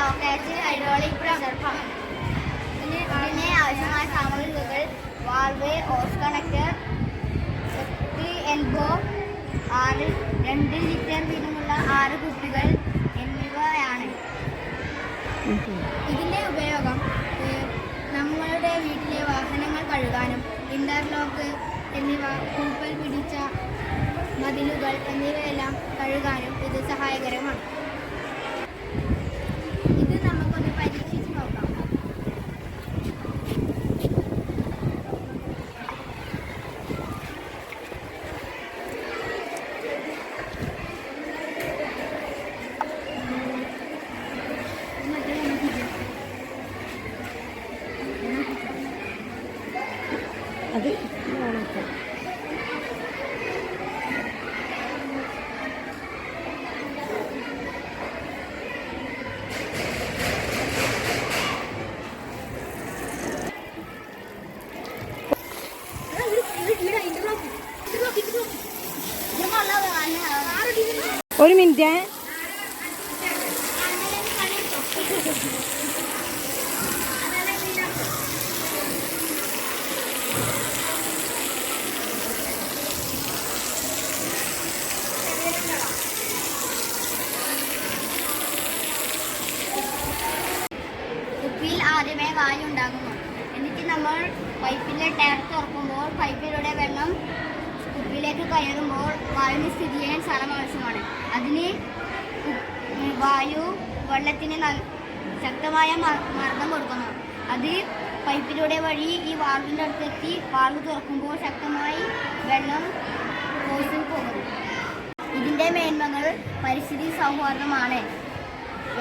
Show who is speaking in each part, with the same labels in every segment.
Speaker 1: Rocket, hydraulic pressure pump. ഇതിന് ആവശ്യമായ സാമഗ്രികൾ valve, hose connector, elbow, 2 litre വീതമുള്ള 6 കുപ്പികൾ എന്നിവയാണ്. ഇതിൻ്റെ ഉപയോഗം നമ്മളുടെ വീട്ടിലെ വാഹനങ്ങൾ കഴുകാനും ഇന്റർലോക്ക് എന്നിവ, പൂപ്പൽ പിടിച്ച മതിലുകൾ എന്നിവയെല്ലാം കഴുകാനും ഇത് സഹായകരമാണ്. ഇത് നമുക്കൊന്ന് പരീക്ഷിച്ച് നോക്കാം.
Speaker 2: അത് 1 മിനിറ്റ്.
Speaker 1: കുപ്പിയിൽ ആദ്യമേ വായു ഉണ്ടാകുന്നു. എന്നിട്ട് നമ്മൾ പൈപ്പിലെ ടാപ്പ് തുറക്കുമ്പോൾ പൈപ്പിലൂടെ വെള്ളം കുപ്പിയിലേക്ക് കയറുമ്പോൾ വായുവിന് സ്ഥിതി ചെയ്യാൻ സ്ഥലം ആവശ്യമാണ്. അതിന് വായു വെള്ളത്തിന് ശക്തമായ മർദ്ദം കൊടുക്കുന്നു. അത് പൈപ്പിലൂടെ വഴി ഈ വാൾവിൻ്റെ അടുത്തെത്തി വാൾവ് തുറക്കുമ്പോൾ ശക്തമായി വെള്ളം ഹോസിൽ പോകുന്നു. ഇതിൻ്റെ മേന്മകൾ പരിസ്ഥിതി സൗഹാർദ്ദമാണ്.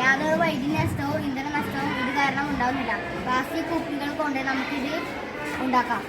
Speaker 1: യാതൊരു വൈദ്യുതി നഷ്ടവും ഇന്ധന നഷ്ടവും ഇത് കാരണം ഉണ്ടാകുന്നില്ല. പ്ലാസ്റ്റിക് കുപ്പികൾ കൊണ്ട് നമുക്കിത് ഉണ്ടാക്കാം.